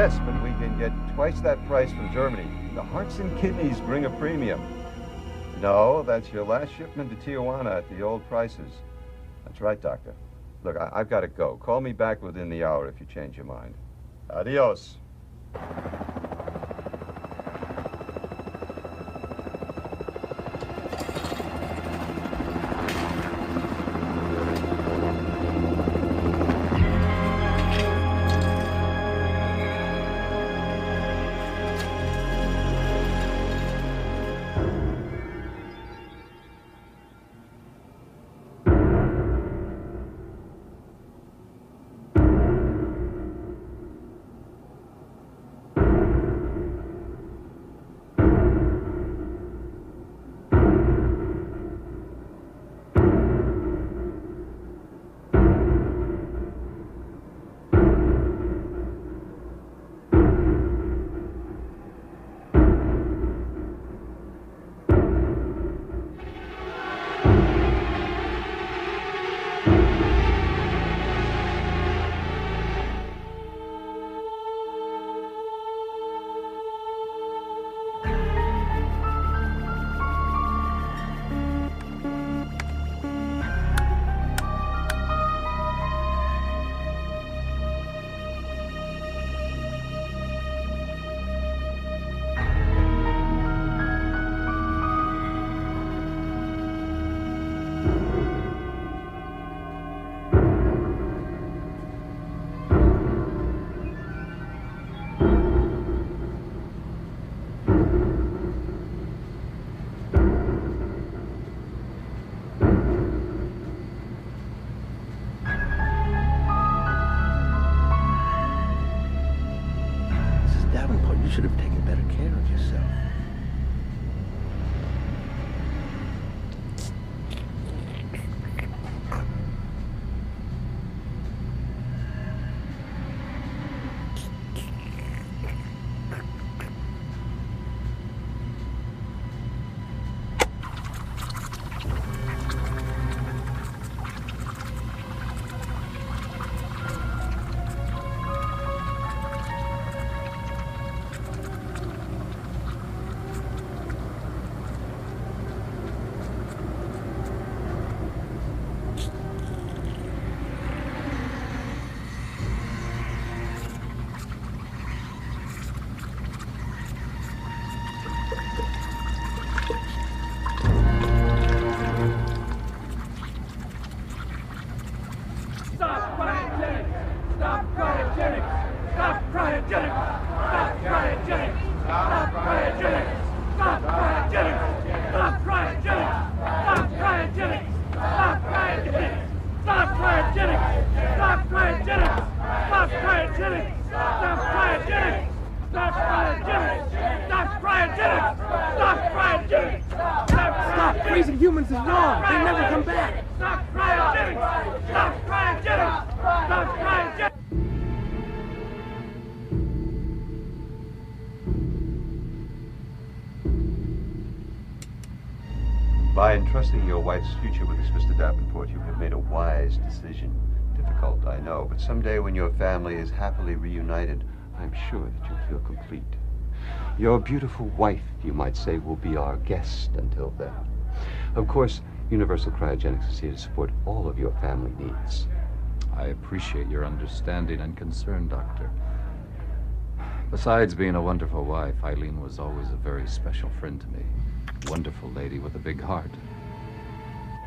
Yes, but we can get twice that price from Germany. The hearts and kidneys bring a premium. No, that's your last shipment to Tijuana at the old prices. That's right, Doctor. Look, I've got to go. Call me back within the hour if you change your mind. Adios. You should have taken better care of yourself. By entrusting your wife's future with us, Mr. Davenport, you have made a wise decision. Difficult, I know, but someday when your family is happily reunited, I'm sure that you'll feel complete. Your beautiful wife, you might say, will be our guest until then. Of course, Universal Cryogenics is here to support all of your family needs. I appreciate your understanding and concern, Doctor. Besides being a wonderful wife, Eileen was always a very special friend to me. Wonderful lady with a big heart.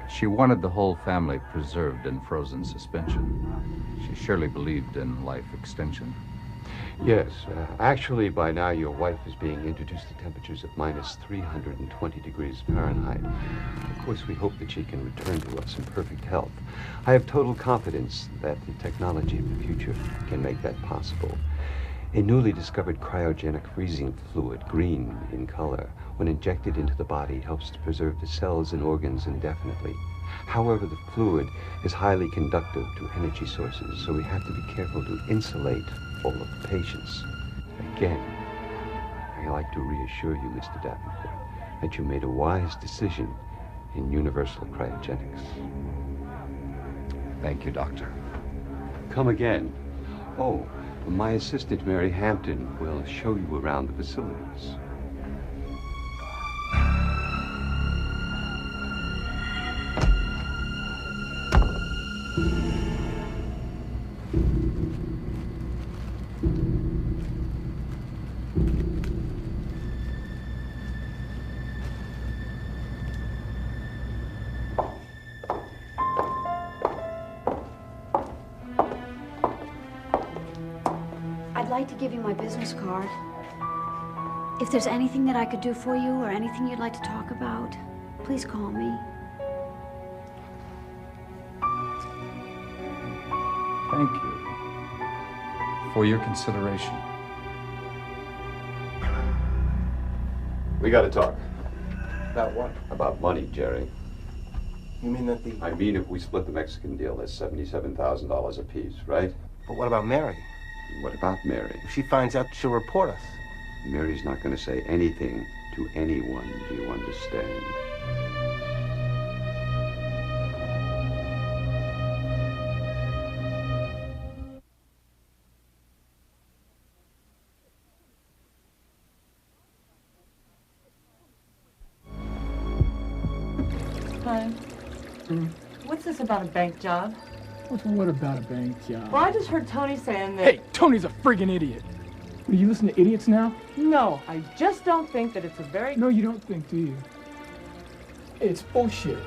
She wanted the whole family preserved in frozen suspension. She surely believed in life extension. Yes, actually, by now your wife is being introduced to temperatures of minus 320 degrees Fahrenheit. Of course, we hope that she can return to us in perfect health. I have total confidence that the technology of the future can make that possible. A newly discovered cryogenic freezing fluid, green in color, when injected into the body, helps to preserve the cells and organs indefinitely. However, the fluid is highly conductive to energy sources, so we have to be careful to insulate all of the patients. Again, I like to reassure you, Mr. Davenport, that you made a wise decision in Universal Cryogenics. Thank you, Doctor. Come again. Oh, My assistant, Mary Hampton, will show you around the facilities. I'd like to give you my business card. If there's anything that I could do for you or anything you'd like to talk about, please call me. Thank you for your consideration. We gotta talk. About what? About money, Jerry. You mean that the... I mean, if we split the Mexican deal, that's $77,000 apiece, right? But what about Mary? What about Mary? If she finds out, she'll report us. Mary's not going to say anything to anyone, do you understand? Hi. What's this about a bank job? What about a bank job? Well, I just heard Tony saying that... Hey, Tony's a friggin' idiot. Do you listen to idiots now? No, I just don't think that it's a very... No, you don't think, do you? It's bullshit.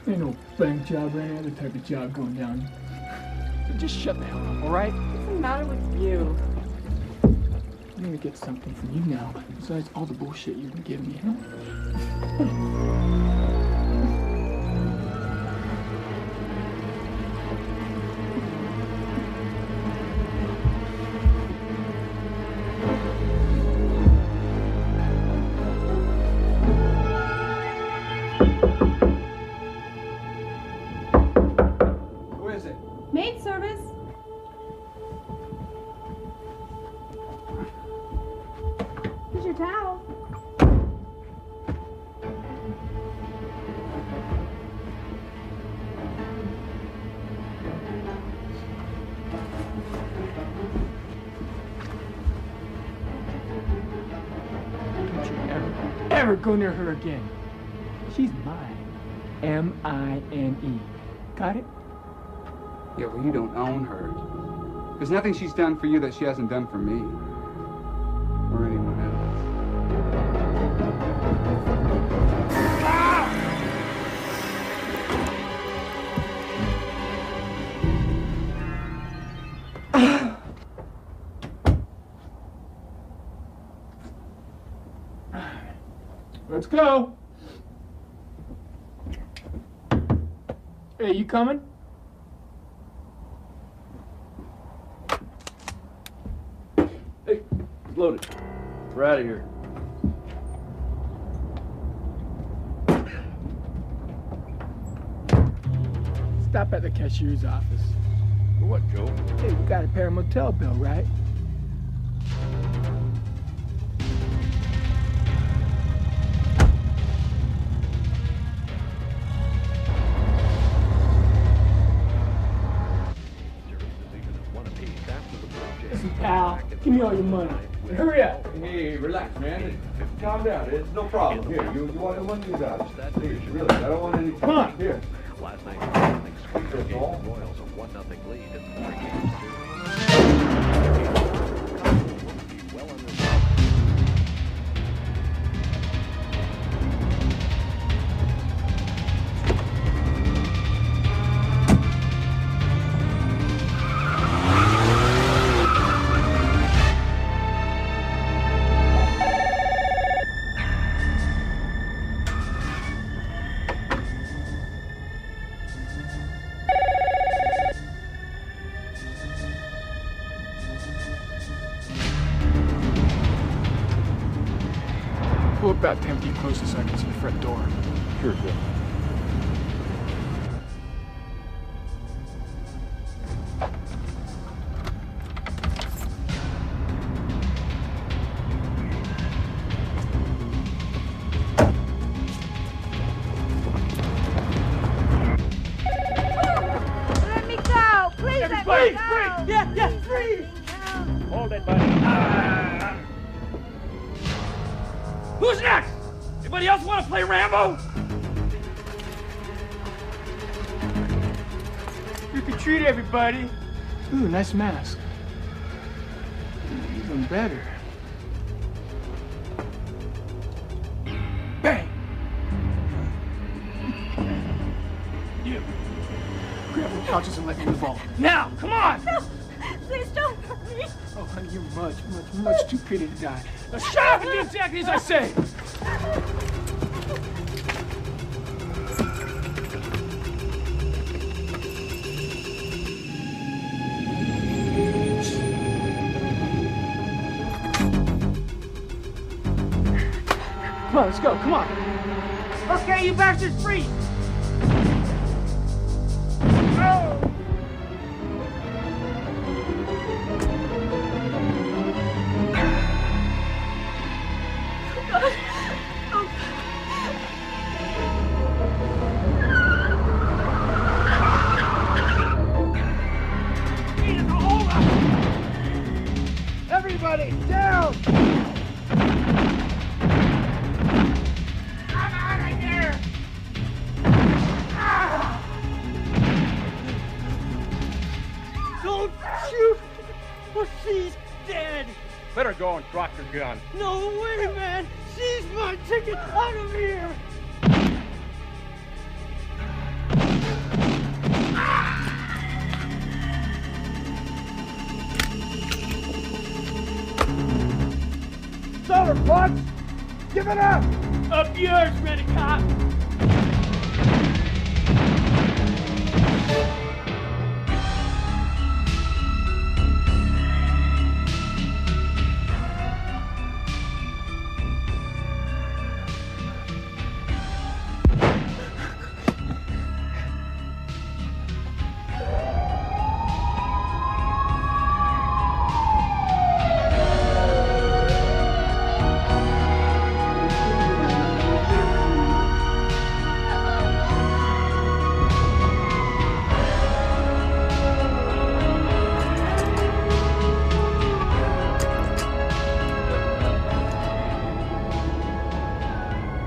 Ain't no bank job or any other type of job going down. Just shut the hell up, all right? What's the matter with you? I'm gonna get something from you now, besides all the bullshit you've been giving me, huh? Maid service. Here's your towel. Don't you ever go near her again. She's mine. M-I-N-E. Got it? Yeah, well, you don't own her. There's nothing she's done for you that she hasn't done for me. Or anyone else. Let's go. Hey, you coming? Hey, it's loaded. We're out of here. Stop at the cashier's office. For what, Joe? Hey, we got to pay our motel bill, right? Listen, pal, give me all your money. Hurry up. Hey, relax, man. Calm down. It's no problem. Here, you want one of these out? Please, really, I don't want any... Come on. Here. Last night, gave the Royals a 1-0 lead in the 3-game series. Well on their way. Pull it back 10 feet closer so I can see the front door. Sure, Joe. Let me go. Please let me go. Yeah, freeze. Hold it, buddy. Who's next? Anybody else want to play Rambo? You can treat everybody. Ooh, nice mask. Even better. Bang! You. Grab the pouches and let me involve. Now, come on! No, please don't hurt me. Oh, honey, you're much too pretty to die. Now shut up and do exactly as I say! Come on, let's go, come on. Okay, you bastards, freeze! Oh! Everybody, down! I'm out of here! Don't shoot! Or she's dead! Better go and drop your gun. No way, man! She's my ticket out of here! Solar punch! Give it up! Up yours, Redicott!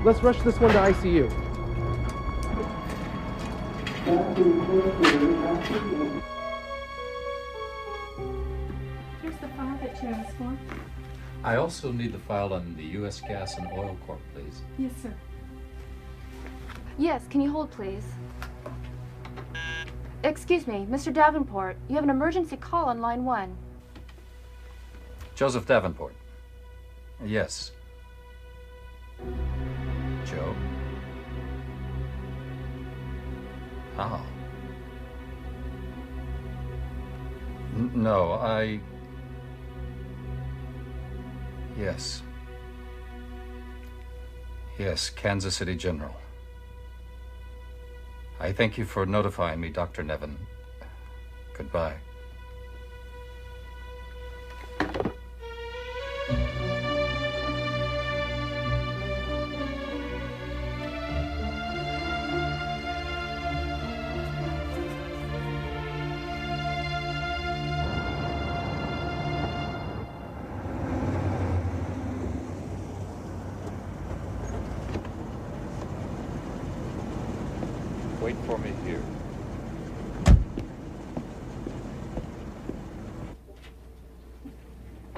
Let's rush this one to ICU. Here's the file that you asked for. I also need the file on the U.S. Gas and Oil Corp, please. Yes, sir. Yes, can you hold, please? Excuse me, Mr. Davenport, you have an emergency call on line 1. Joseph Davenport. Yes. Joe? How? No, Yes. Yes, Kansas City General. I thank you for notifying me, Dr. Nevin. Goodbye. Wait for me here.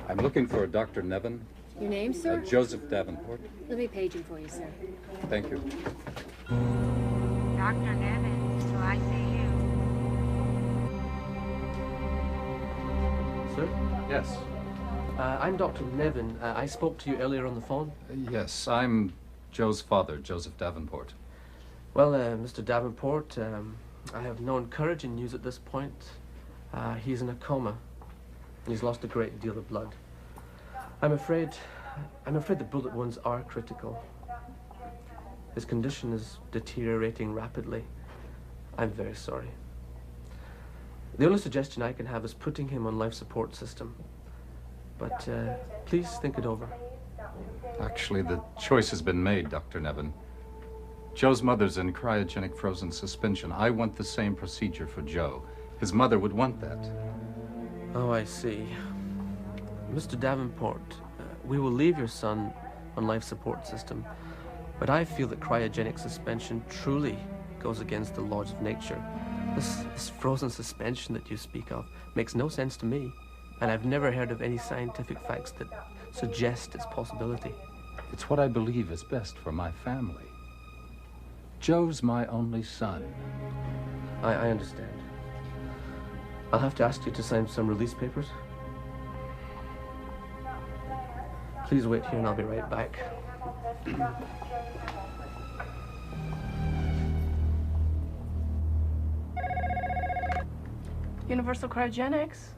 I'm looking for Dr. Nevin. Your name, sir? Joseph Davenport. Let me page him for you, sir. Thank you. Dr. Nevin, do I see you? Sir? Yes. I'm Dr. Nevin. I spoke to you earlier on the phone. Yes, I'm Joe's father, Joseph Davenport. Well, Mr. Davenport, I have no encouraging news at this point. He's in a coma. He's lost a great deal of blood. I'm afraid the bullet wounds are critical. His condition is deteriorating rapidly. I'm very sorry. The only suggestion I can have is putting him on life support system. But please think it over. Actually, the choice has been made, Dr. Nevin. Joe's mother's in cryogenic frozen suspension. I want the same procedure for Joe. His mother would want that. Oh, I see. Mr. Davenport, we will leave your son on life support system, but I feel that cryogenic suspension truly goes against the laws of nature. This frozen suspension that you speak of makes no sense to me, and I've never heard of any scientific facts that suggest its possibility. It's what I believe is best for my family. Joe's my only son. I understand. I'll have to ask you to sign some release papers. Please wait here and I'll be right back. Universal Cryogenics.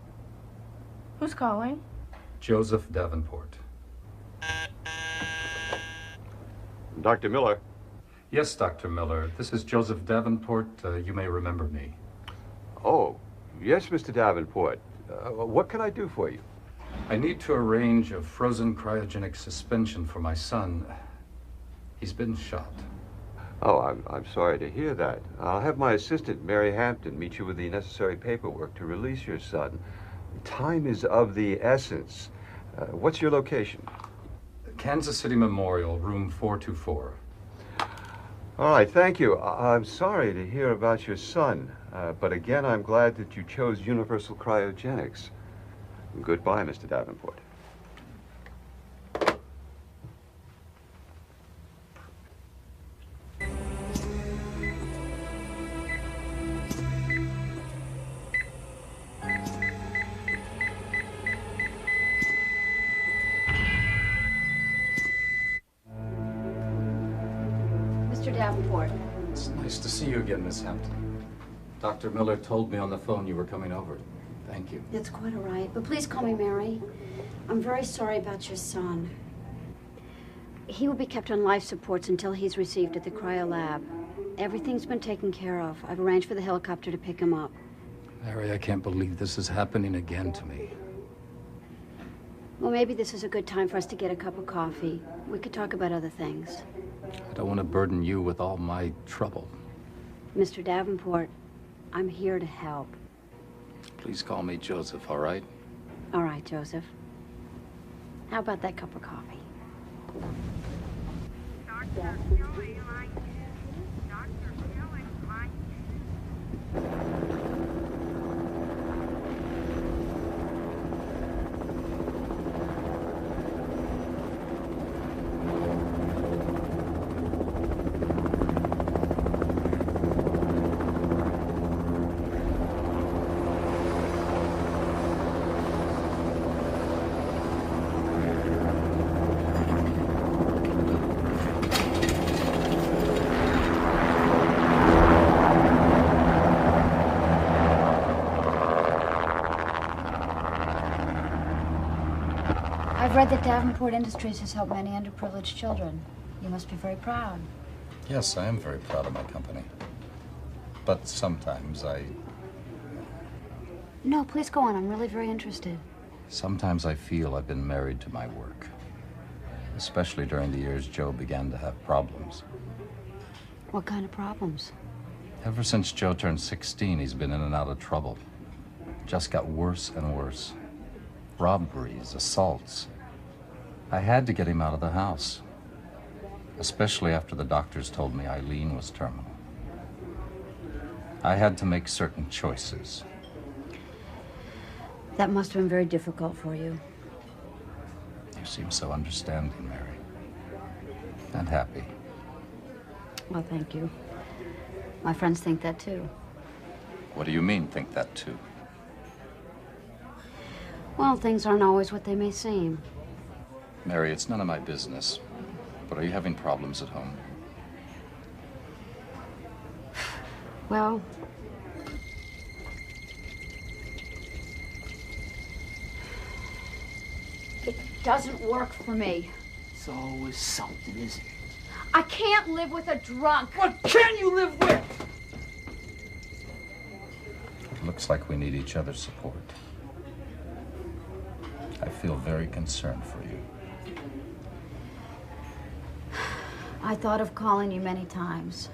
Who's calling? Joseph Davenport. Dr. Miller. Yes, Dr. Miller. This is Joseph Davenport. You may remember me. Oh, yes, Mr. Davenport. What can I do for you? I need to arrange a frozen cryogenic suspension for my son. He's been shot. Oh, I'm sorry to hear that. I'll have my assistant, Mary Hampton, meet you with the necessary paperwork to release your son. Time is of the essence. What's your location? Kansas City Memorial, room 424. All right, thank you. I'm sorry to hear about your son, but again, I'm glad that you chose Universal Cryogenics. Goodbye, Mr. Davenport. Mr. Davenport. It's nice to see you again, Miss Hampton. Dr. Miller told me on the phone you were coming over. Thank you. That's quite all right, but please call me Mary. I'm very sorry about your son. He will be kept on life supports until he's received at the cryo lab. Everything's been taken care of. I've arranged for the helicopter to pick him up. Mary, I can't believe this is happening again to me. Well, maybe this is a good time for us to get a cup of coffee. We could talk about other things. I don't want to burden you with all my trouble. Mr. Davenport, I'm here to help. Please call me Joseph, all right? All right, Joseph. How about that cup of coffee? Dr. Kelly likes it. Dr. Kelly likes it. I've read that Davenport Industries has helped many underprivileged children. You must be very proud. Yes, I am very proud of my company. But sometimes No, please go on. I'm really very interested. Sometimes I feel I've been married to my work. Especially during the years Joe began to have problems. What kind of problems? Ever since Joe turned 16, he's been in and out of trouble. Just got worse and worse. Robberies, assaults. I had to get him out of the house. Especially after the doctors told me Eileen was terminal. I had to make certain choices. That must have been very difficult for you. You seem so understanding, Mary. And happy. Well, thank you. My friends think that too. What do you mean, think that too? Well, things aren't always what they may seem. Mary, it's none of my business. But are you having problems at home? Well, it doesn't work for me. It's always something, isn't it? I can't live with a drunk. What can you live with? Looks like we need each other's support. I feel very concerned for you. I thought of calling you many times.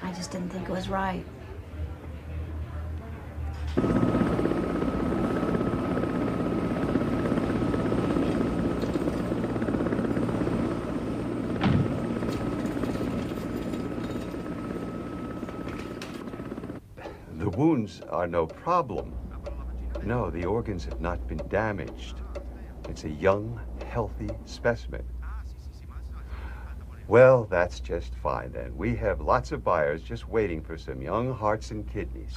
I just didn't think it was right. The wounds are no problem. No, the organs have not been damaged. It's a young, healthy specimen. Well, that's just fine then. We have lots of buyers just waiting for some young hearts and kidneys.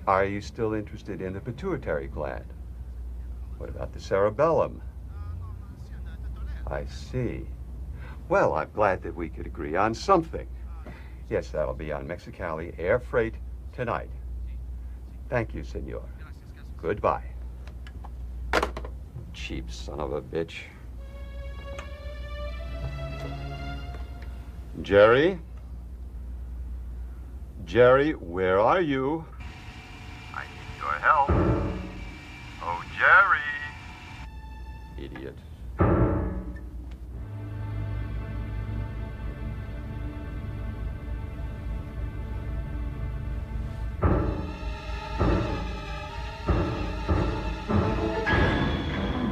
Are you still interested in the pituitary gland? What about the cerebellum? I see. Well, I'm glad that we could agree on something. Yes, that'll be on Mexicali air freight tonight. Thank you, senor. Goodbye. Cheap son of a bitch. Jerry? Jerry, where are you? I need your help. Oh, Jerry. Idiot.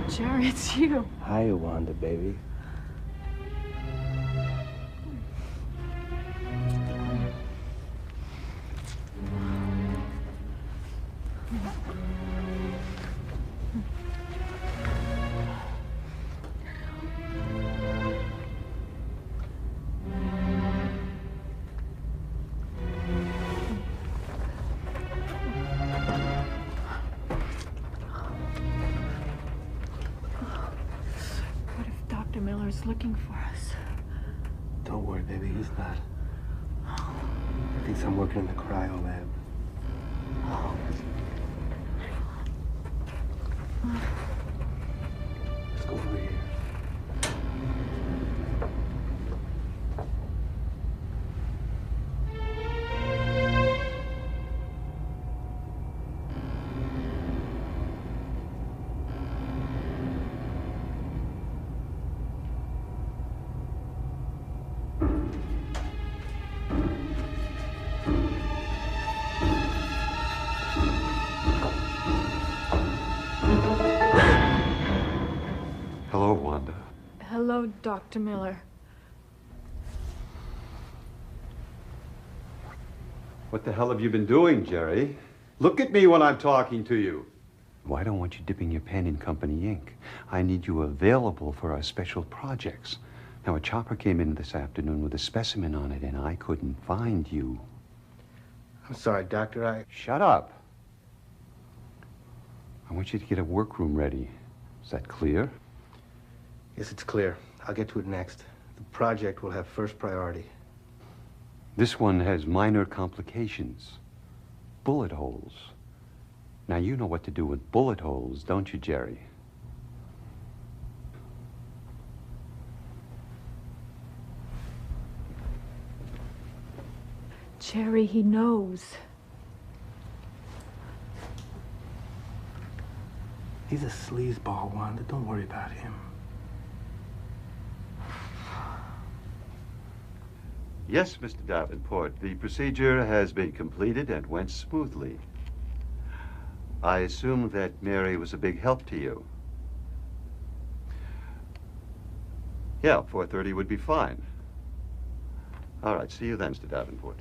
Jerry, it's you. Hi, Wanda, baby. Dr. Miller's looking for us. Don't worry, baby, he's not. He thinks I'm working in the cryo lab. Let's go over here. Hello, Wanda. Hello, Dr. Miller. What the hell have you been doing, Jerry? Look at me when I'm talking to you. Well, I don't want you dipping your pen in company ink. I need you available for our special projects. Now, a chopper came in this afternoon with a specimen on it, and I couldn't find you. I'm sorry, Doctor, Shut up. I want you to get a workroom ready. Is that clear? Yes, it's clear. I'll get to it next. The project will have first priority. This one has minor complications. Bullet holes. Now, you know what to do with bullet holes, don't you, Jerry? Jerry, he knows. He's a sleazeball, Wanda. Don't worry about him. Yes, Mr. Davenport, the procedure has been completed and went smoothly. I assume that Mary was a big help to you. Yeah, 4:30 would be fine. All right, see you then, Mr. Davenport.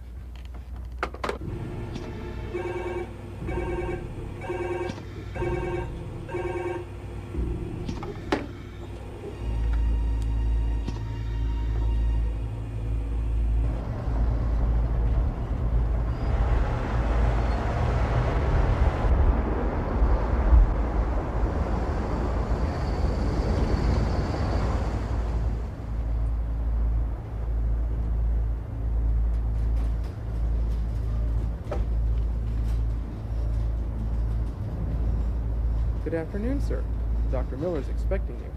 Good afternoon, sir. Dr. Miller's expecting you.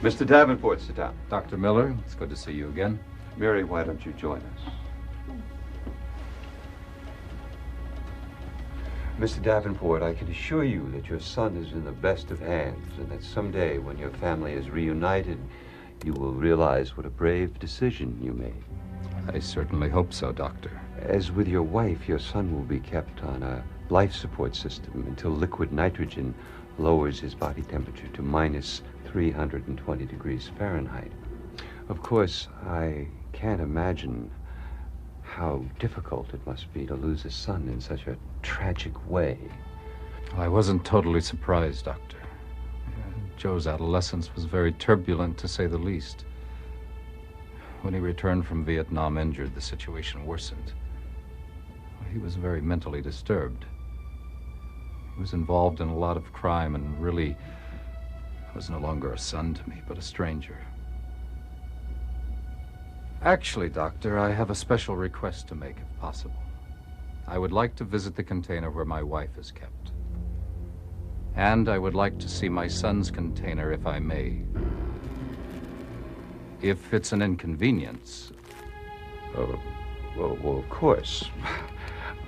Mr. Davenport, sit down. Dr. Miller, it's good to see you again. Mary, why don't you join us? Mr. Davenport, I can assure you that your son is in the best of hands, and that someday, when your family is reunited, you will realize what a brave decision you made. I certainly hope so, Doctor. As with your wife, your son will be kept on a life support system until liquid nitrogen lowers his body temperature to minus 320 degrees Fahrenheit. Of course, I can't imagine how difficult it must be to lose a son in such a tragic way. I wasn't totally surprised, Doctor. Joe's adolescence was very turbulent, to say the least. When he returned from Vietnam injured, the situation worsened. He was very mentally disturbed. He was involved in a lot of crime and really was no longer a son to me, but a stranger. Actually, Doctor, I have a special request to make, if possible. I would like to visit the container where my wife is kept. And I would like to see my son's container, if I may. If it's an inconvenience. Well, of course.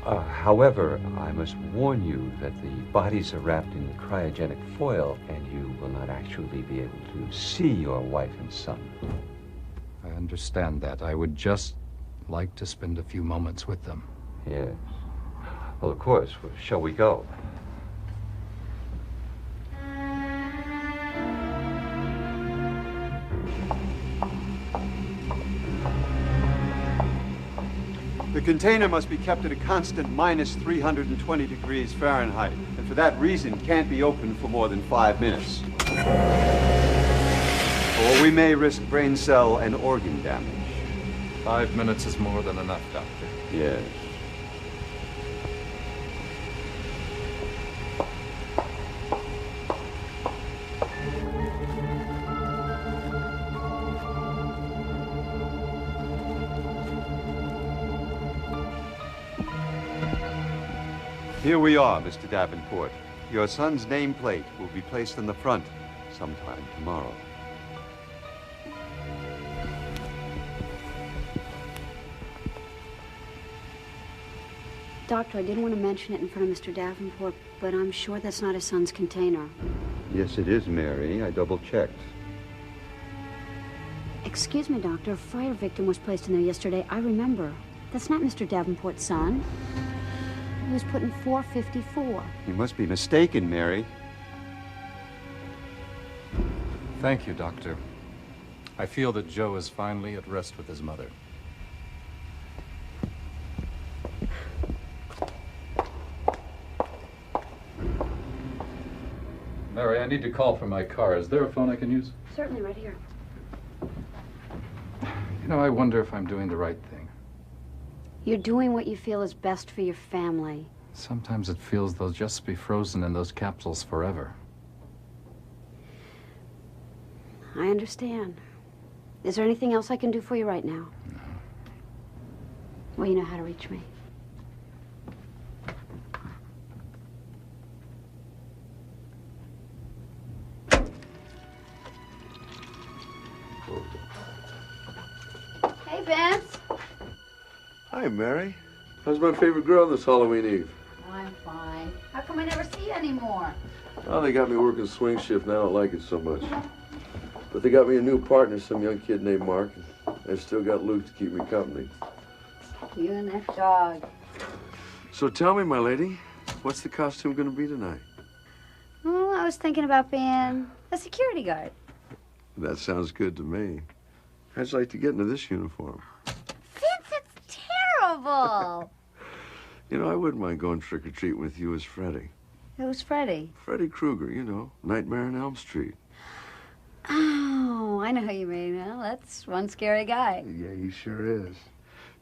However, I must warn you that the bodies are wrapped in cryogenic foil, and you will not actually be able to see your wife and son. I understand that. I would just like to spend a few moments with them. Yes. Well, of course. Shall we go? The container must be kept at a constant minus 320 degrees Fahrenheit, and for that reason can't be opened for more than 5 minutes. Or we may risk brain cell and organ damage. 5 minutes is more than enough, Doctor. Yes. Here we are, Mr. Davenport. Your son's nameplate will be placed in the front sometime tomorrow. Doctor, I didn't want to mention it in front of Mr. Davenport, but I'm sure that's not his son's container. Yes, it is, Mary. I double-checked. Excuse me, Doctor. A fire victim was placed in there yesterday. I remember. That's not Mr. Davenport's son. He was put in 454. You must be mistaken, Mary. Thank you, Doctor. I feel that Joe is finally at rest with his mother. Mary, I need to call for my car. Is there a phone I can use? Certainly, right here. You know, I wonder if I'm doing the right thing. You're doing what you feel is best for your family. Sometimes it feels they'll just be frozen in those capsules forever. I understand. Is there anything else I can do for you right now? No. Well, you know how to reach me. Hey, Vince. Hi, Mary. How's my favorite girl this Halloween Eve? I'm fine. How come I never see you anymore? Well, they got me working swing shift, and I don't like it so much. But they got me a new partner, some young kid named Mark. And they've still got Luke to keep me company. You and that dog. So tell me, my lady, what's the costume going to be tonight? Well, I was thinking about being a security guard. That sounds good to me. How'd you like to get into this uniform? Vince, it's terrible. You know, I wouldn't mind going trick-or-treating with you as Freddy. Who's Freddy? Freddy Krueger, you know, Nightmare on Elm Street. Oh, I know who you mean. Well, that's one scary guy. Yeah, he sure is.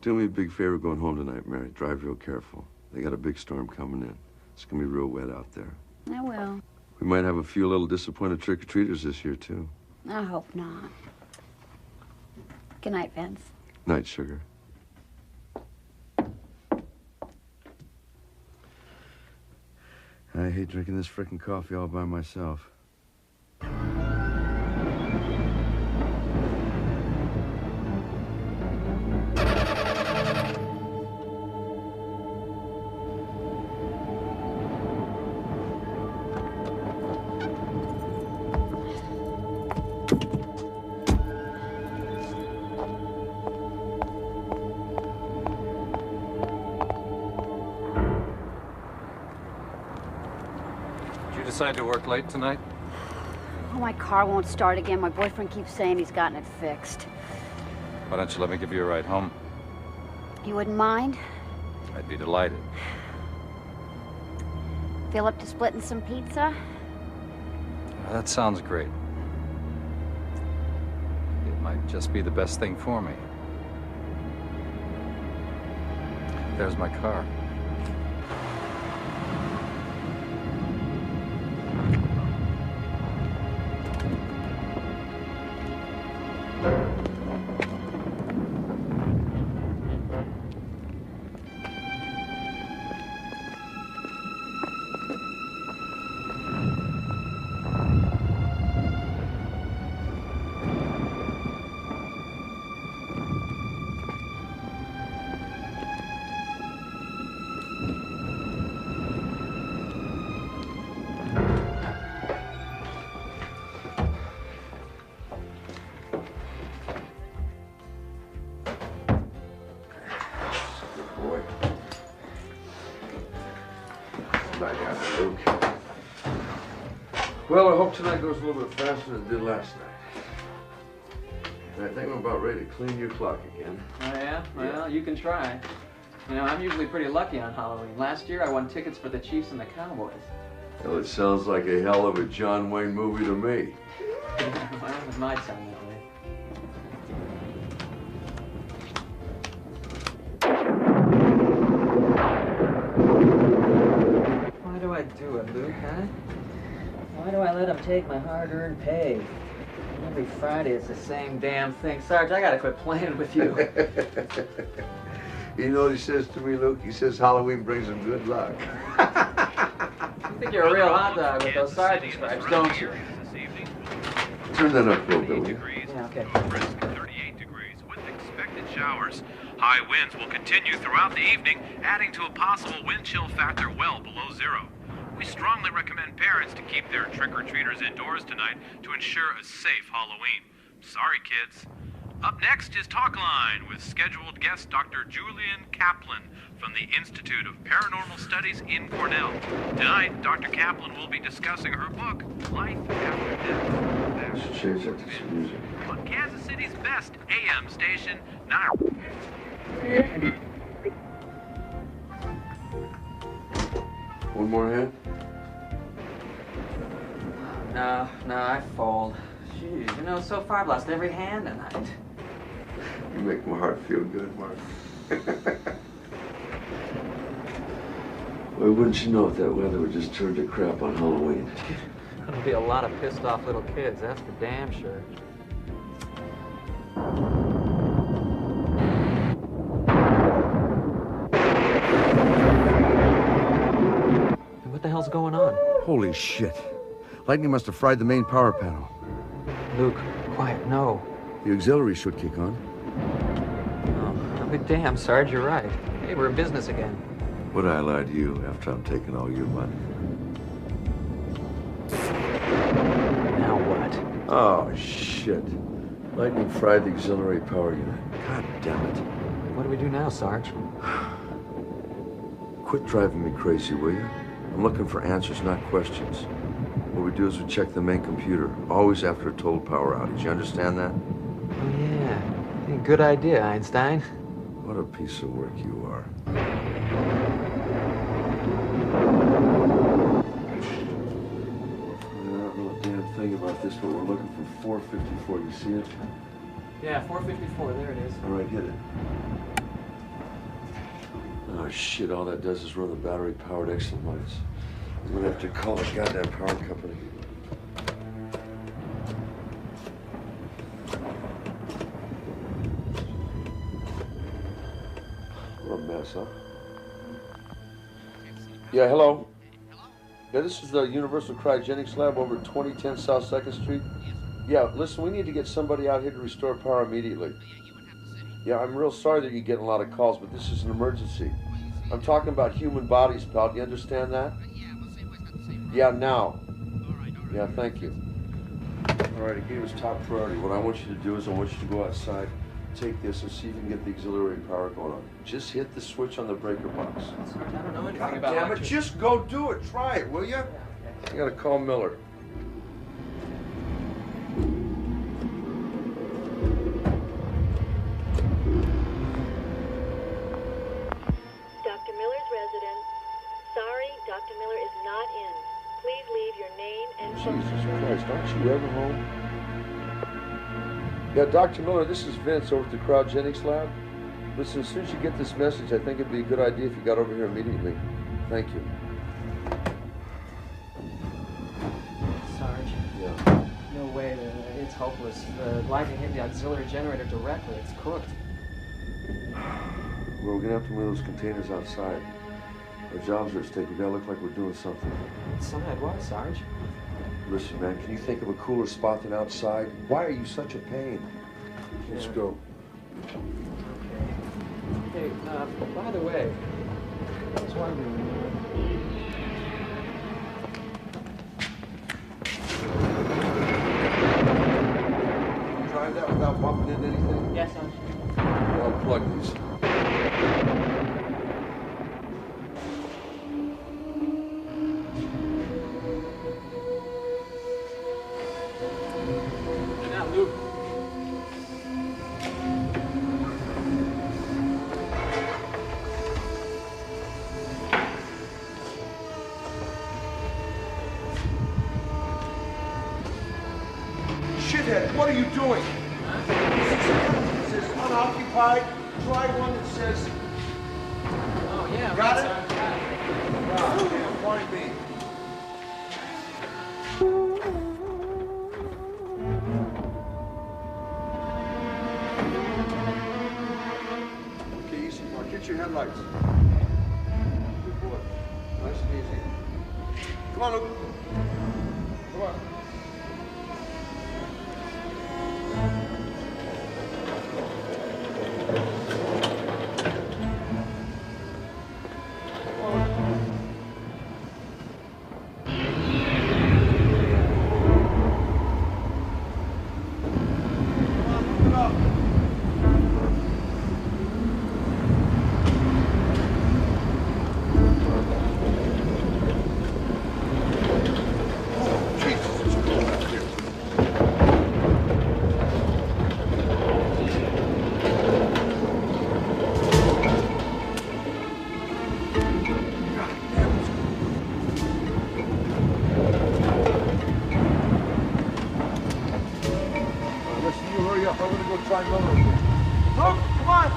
Do me a big favor going home tonight, Mary. Drive real careful. They got a big storm coming in. It's going to be real wet out there. I will. We might have a few little disappointed trick-or-treaters this year, too. I hope not. Good night, Vince. Night, sugar. I hate drinking this frickin' coffee all by myself. decide to work late tonight? Oh, my car won't start again. My boyfriend keeps saying he's gotten it fixed. Why don't you let me give you a ride home? You wouldn't mind? I'd be delighted. Feel up to splitting some pizza? That sounds great. It might just be the best thing for me. There's my car. Well, I hope tonight goes a little bit faster than it did last night. And I think I'm about ready to clean your clock again. Oh, yeah? Well, you can try. You know, I'm usually pretty lucky on Halloween. Last year, I won tickets for the Chiefs and the Cowboys. Well, it sounds like a hell of a John Wayne movie to me. Well, it might sound that way. Why do I do it, Luke, huh? Why do I let him take my hard-earned pay? Every Friday it's the same damn thing. Sarge, I gotta quit playing with you. You know what he says to me, Luke? He says Halloween brings him good luck. You think you're a real hot dog with those sergeant stripes, don't you? Turn that up a little bit, will you? Yeah, okay. 38 degrees with expected showers. High winds will continue throughout the evening, adding to a possible wind chill factor well below zero. We strongly recommend parents to keep their trick-or-treaters indoors tonight to ensure a safe Halloween. Sorry, kids. Up next is Talk Line with scheduled guest Dr. Julian Kaplan from the Institute of Paranormal Studies in Cornell. Tonight, Dr. Kaplan will be discussing her book, Life After Death. I should change that to some music. On Kansas City's best AM station, 9. One more hand? No, I fold. Jeez, you know, so far I've lost every hand tonight. You make my heart feel good, Mark. Well, wouldn't you know if that weather would just turn to crap on Halloween? There'll be a lot of pissed off little kids, that's for damn sure. What the hell's going on? Holy shit. Lightning must have fried the main power panel. Luke, quiet, no. The auxiliary should kick on. Oh, I'll be damned, Sarge, you're right. Hey, we're in business again. Would I lie to you after I'm taking all your money? Now what? Oh, shit. Lightning fried the auxiliary power unit. God damn it. What do we do now, Sarge? Quit driving me crazy, will you? I'm looking for answers, not questions. What we do is we check the main computer, always after a total power outage. You understand that? Oh, yeah. Hey, good idea, Einstein. What a piece of work you are. I don't know a damn thing about this, but we're looking for 454. You see it? Yeah, 454, there it is. All right, hit it. Oh, shit, all that does is run the battery-powered exit lights. I'm gonna have to call the goddamn power company. What a mess, huh? Yeah, hello? Yeah, this is the Universal Cryogenics Lab over at 2010 South 2nd Street. Yeah, listen, we need to get somebody out here to restore power immediately. Yeah, I'm real sorry that you're getting a lot of calls, but this is an emergency. I'm talking about human bodies, pal. Do you understand that? Yeah, now. Yeah, thank you. All right, it gave us top priority. What I want you to do is I want you to go outside, take this, and see if you can get the auxiliary power going on. Just hit the switch on the breaker box. I don't know anything God about damn it, electric- just go do it. Try it, will you? Okay. You gotta call Miller. Dr. Miller's residence. Sorry, Dr. Miller is not in. Please leave your name and phone Jesus number. Christ, aren't you ever home? Yeah, Dr. Miller, this is Vince over at the cryogenics lab. Listen, as soon as you get this message, I think it'd be a good idea if you got over here immediately. Thank you. Sarge. Yeah. No way. It's hopeless. The lightning hit the auxiliary generator directly. It's cooked. Well, we're gonna have to move those containers outside. Our jobs are at stake. We gotta look like we're doing something. Inside what, Sarge? Listen, man, can you think of a cooler spot than outside? Why are you such a pain? Let's go. Hey, by the way, I was wondering. Try that without bumping into anything? Yes, Sarge. I'll plug these. Now, Luke. Shithead, what are you doing? It says unoccupied. Try one that says... Oh, yeah. Got it? Got Ah, damn, pardon me. Okay, easy. Now get your headlights. Good boy. Nice and easy. Come on, Luke. Come on. Listen, you hurry up. I'm gonna go try Miller again. Luke, come on!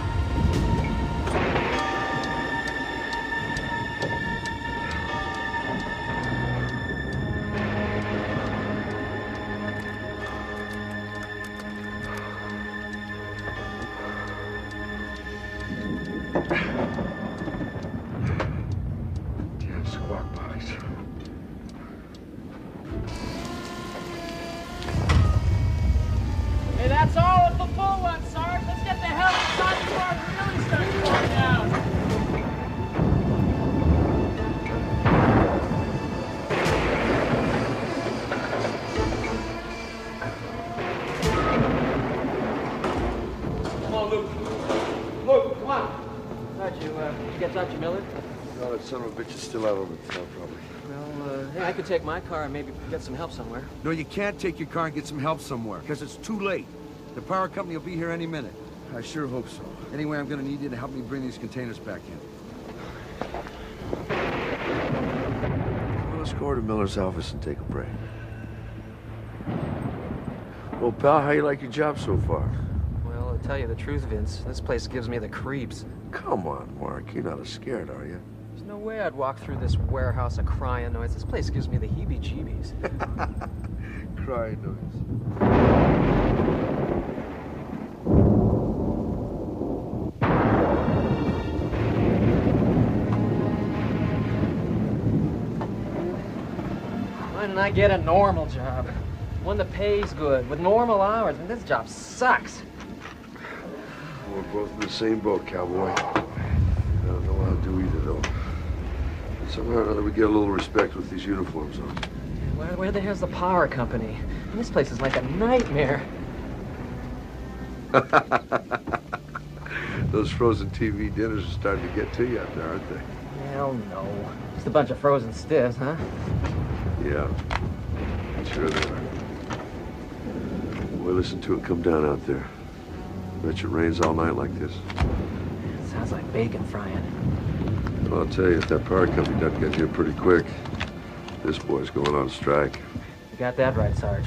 Damn squawk bodies. Hey, that's all of the full one, Sarge. Let's get the hell inside before it really starts pouring down. Come on, Luke. Luke, come on. Sarge, you get Dr. Miller? No, that son of a bitch is still out over the town, probably. Well, hey, I could take my car and maybe get some help somewhere. No, you can't take your car and get some help somewhere, because it's too late. The power company will be here any minute. I sure hope so. Anyway, I'm gonna need you to help me bring these containers back in. Well, let's go over to Miller's office and take a break. Well, pal, how you like your job so far? Well, to tell you the truth, Vince, this place gives me the creeps. Come on, Mark. You're not as scared, are you? There's no way I'd walk through this warehouse of crying noise. This place gives me the heebie-jeebies. Crying noise. Why didn't I get a normal job? One that pays good, with normal hours. I mean, this job sucks. We're both in the same boat, cowboy. I don't know how to do either, though. Somehow or another, we get a little respect with these uniforms on. Where the hell's the power company? And this place is like a nightmare. Those frozen TV dinners are starting to get to you out there, aren't they? Hell no. Just a bunch of frozen stiffs, huh? Yeah. Sure they are. Boy, listen to it come down out there. Bet you it rains all night like this. Sounds like bacon frying. Well, I'll tell you, if that power company doesn't get here pretty quick, this boy's going on strike. You got that right, Sarge.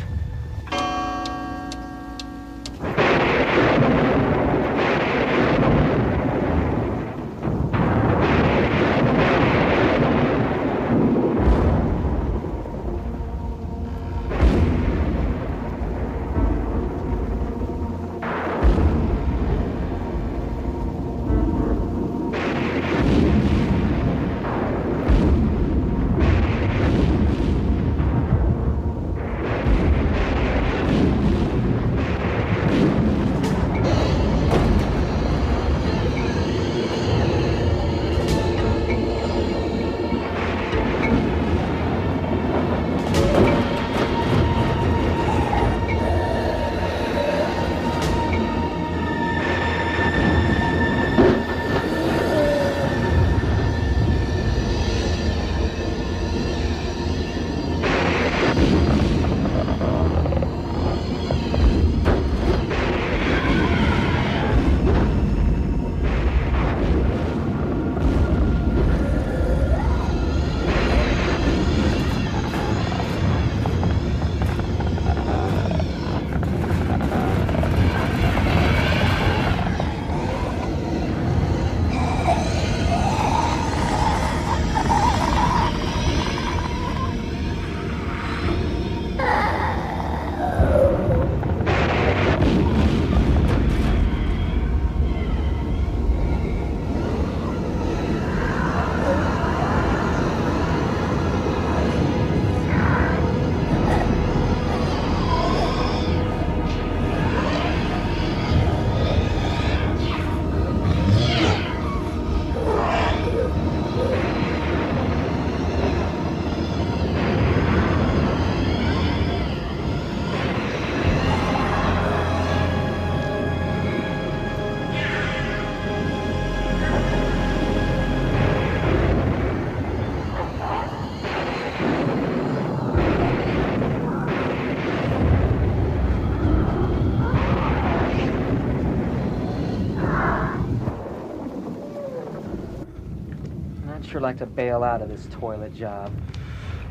I'd sure like to bail out of this toilet job.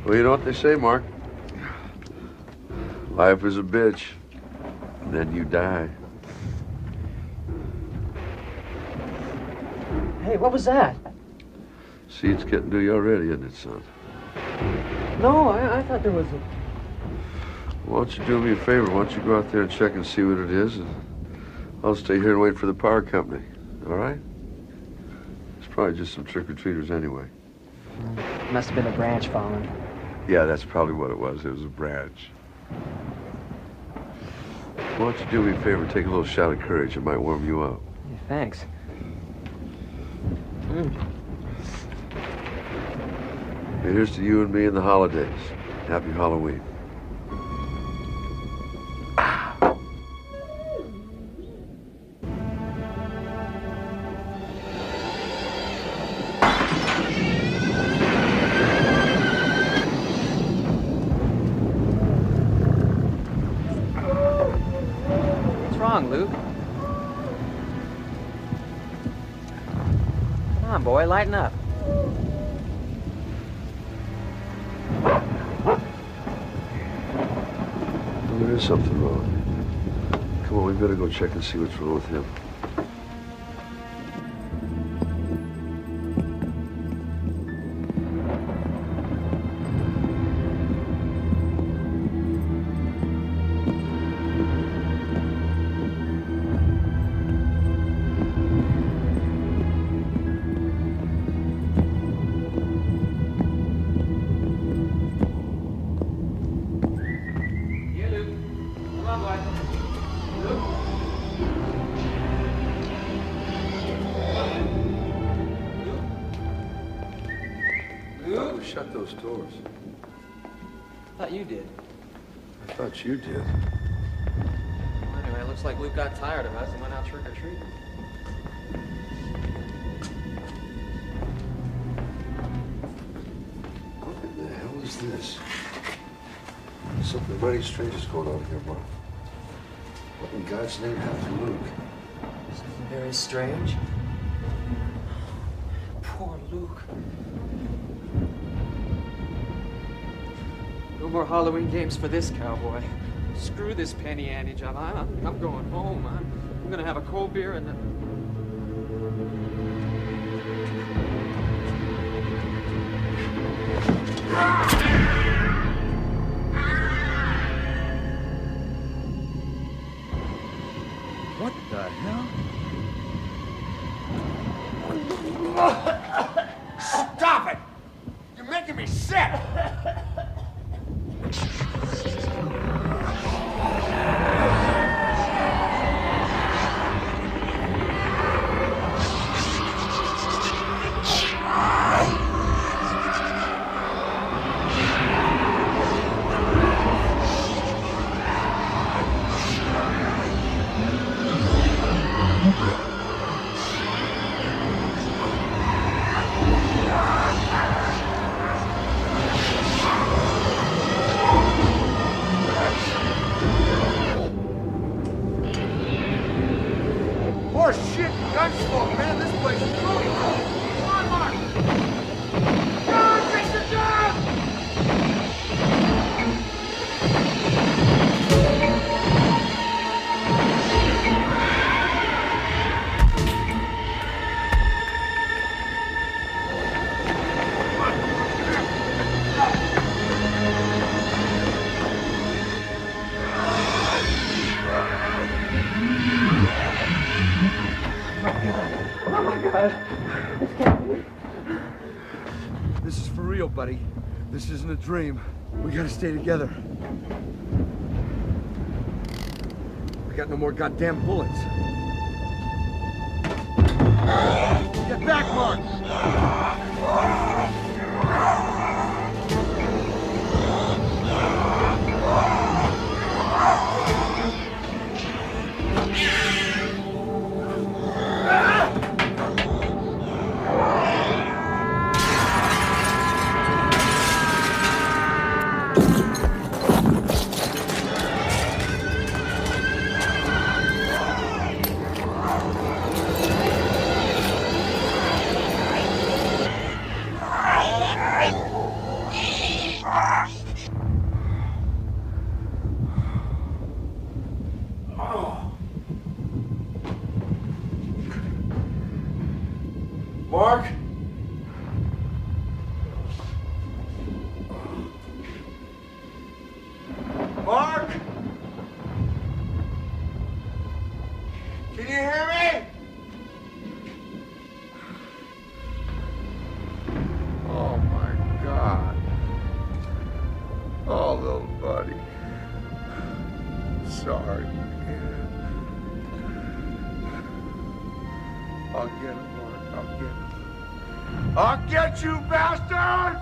Well, you know what they say, Mark? Life is a bitch, and then you die. Hey, what was that? See, it's getting to you already, isn't it, son? No, I thought there was a... Why don't you do me a favor? Why don't you go out there and check and see what it is, and I'll stay here and wait for the power company, all right? It's probably just some trick-or-treaters anyway. Must have been a branch falling. Yeah, that's probably what it was. It was a branch. Why don't you do me a favor? Take a little shot of courage. It might warm you up. Yeah, thanks. Here's to you and me and the holidays. Happy Halloween. What's wrong, Luke? Come on, boy, lighten up. There is something wrong. Come on, we better go check and see what's wrong with him. Shut those doors. I thought you did. I thought you did. Well, anyway, it looks like Luke got tired of us and went out trick-or-treating. What the hell is this? Something mighty strange is going on here, Mark. What in God's name happened to Luke? Something very strange. Poor Luke. No more Halloween games for this cowboy. Screw this penny ante job. I'm going home. I'm gonna have a cold beer and then... What the hell? Stop it! You're making me sick! Horse shit, gunsmoke, man. This place is ruined. Come on, Mark. John, fix the job! Oh my God. This can't be. This is for real, buddy. This isn't a dream. We gotta stay together. We got no more goddamn bullets. Get back, Mark! Mark? Mark? Can you hear me? Oh my God. Oh, little buddy. Sorry. I'll get him, Mark. I'll get him. I'll get you, bastards!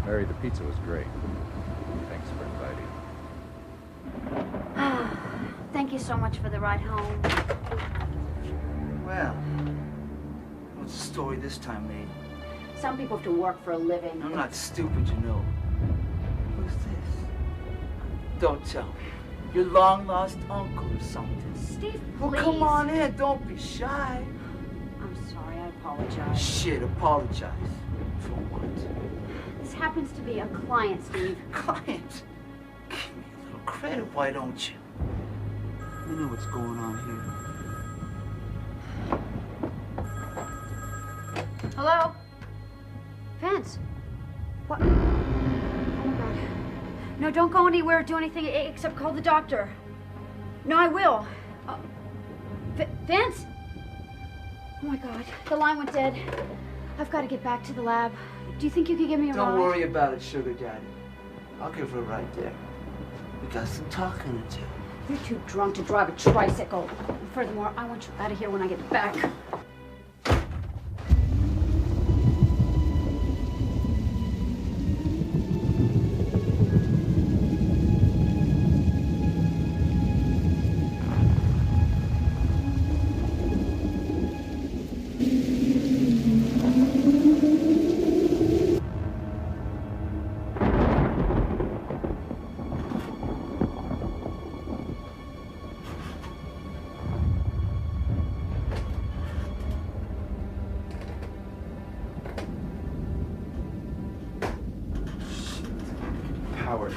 Mary, the pizza was great. Thanks for inviting. Thank you so much for the ride home. Well, what's the story this time, mate? Some people have to work for a living. I'm not stupid, you know. Who's this? Don't tell me. Your long-lost uncle or something. Steve, please. Well, come on in. Don't be shy. I'm sorry. I apologize. Shit, apologize. For what? This happens to be a client, Steve. Client? Give me a little credit, why don't you? You know what's going on here. Hello? Vance? What? Oh my God. No, don't go anywhere or do anything except call the doctor. No, I will. Vance? Oh my God. The line went dead. I've got to get back to the lab. Do you think you could give me a ride? Don't worry about it, Sugar Daddy. I'll give her a ride there. We got some talking to do. You're too drunk to drive a tricycle. Furthermore, I want you out of here when I get back.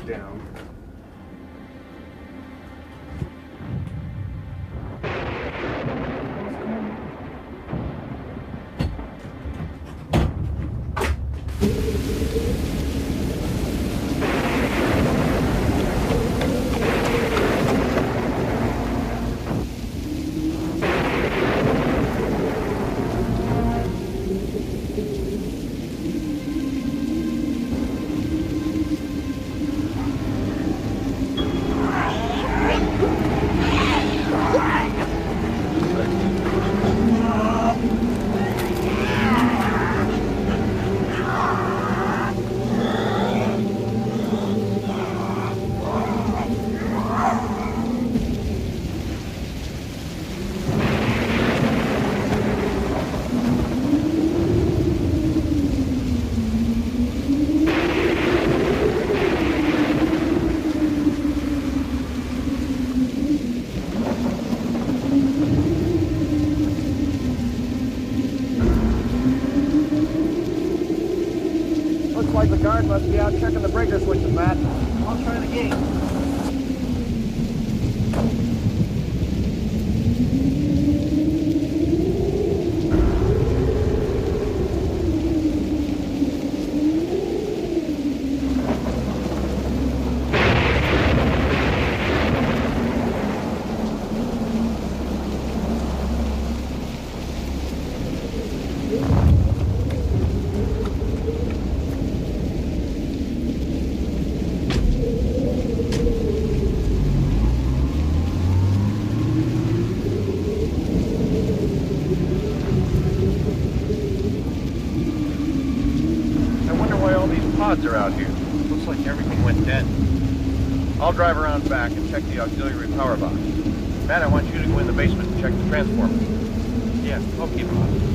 down. Like the guard must be out checking the breaker switches, Matt. I'll try the gate. Are out here. Looks like everything went dead. I'll drive around back and check the auxiliary power box. Matt, I want you to go in the basement and check the transformer. Yeah, I'll keep him on.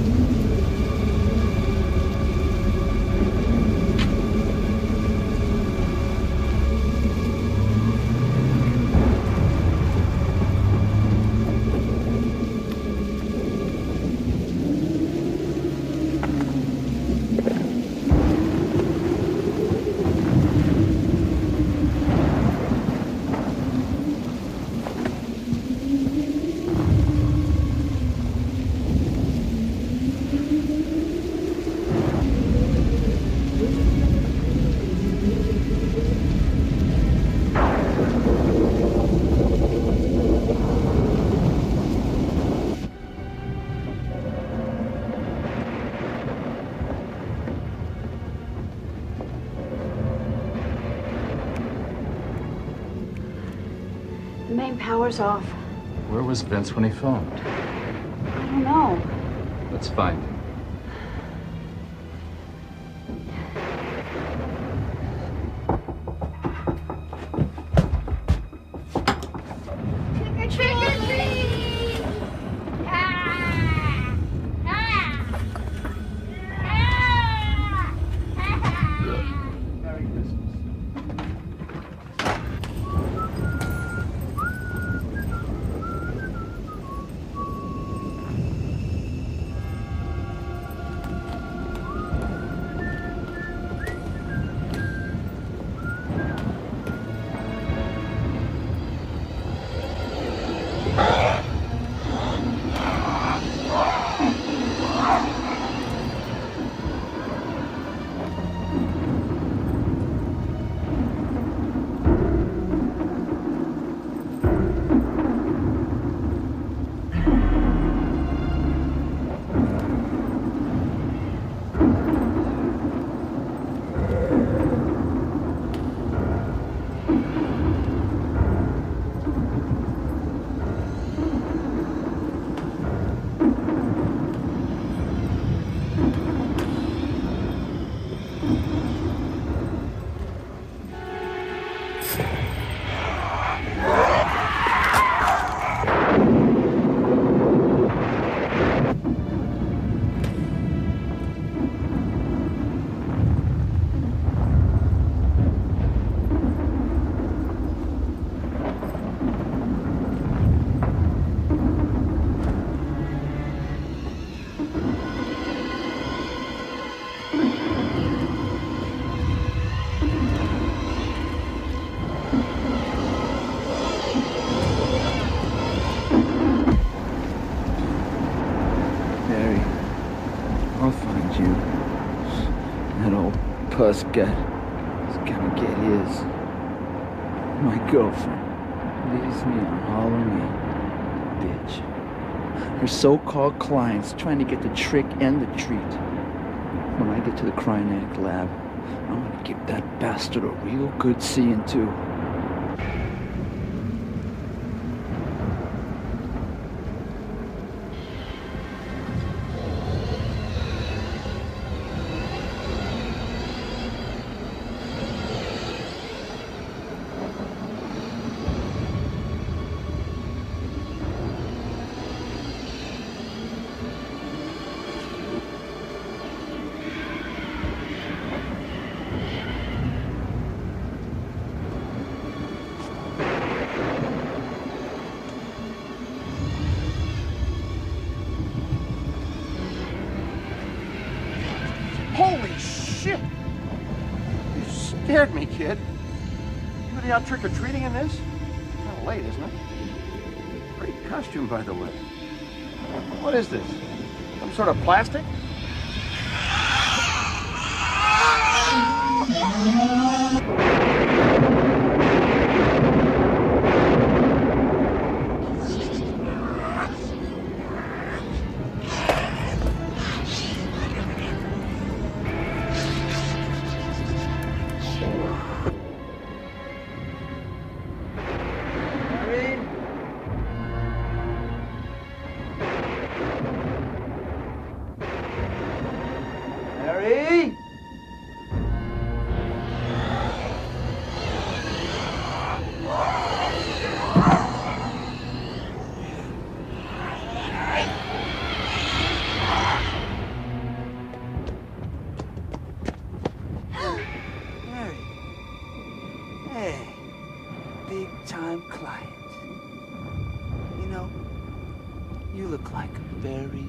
The main power's off. Where was Vince when he phoned? I don't know. Let's find him. Trick or treat! Merry Christmas. us got is gonna get his. My girlfriend leaves me on Halloween, bitch. Her so-called clients trying to get the trick and the treat. When I get to the Cryonic lab, I'm gonna give that bastard a real good seeing too. Holy shit! You scared me, kid. You really out trick-or-treating in this? Kind of late, isn't it? Great costume, by the way. What is this? Some sort of plastic? Mary? Mary. Hey, big time client. You know, you look like a very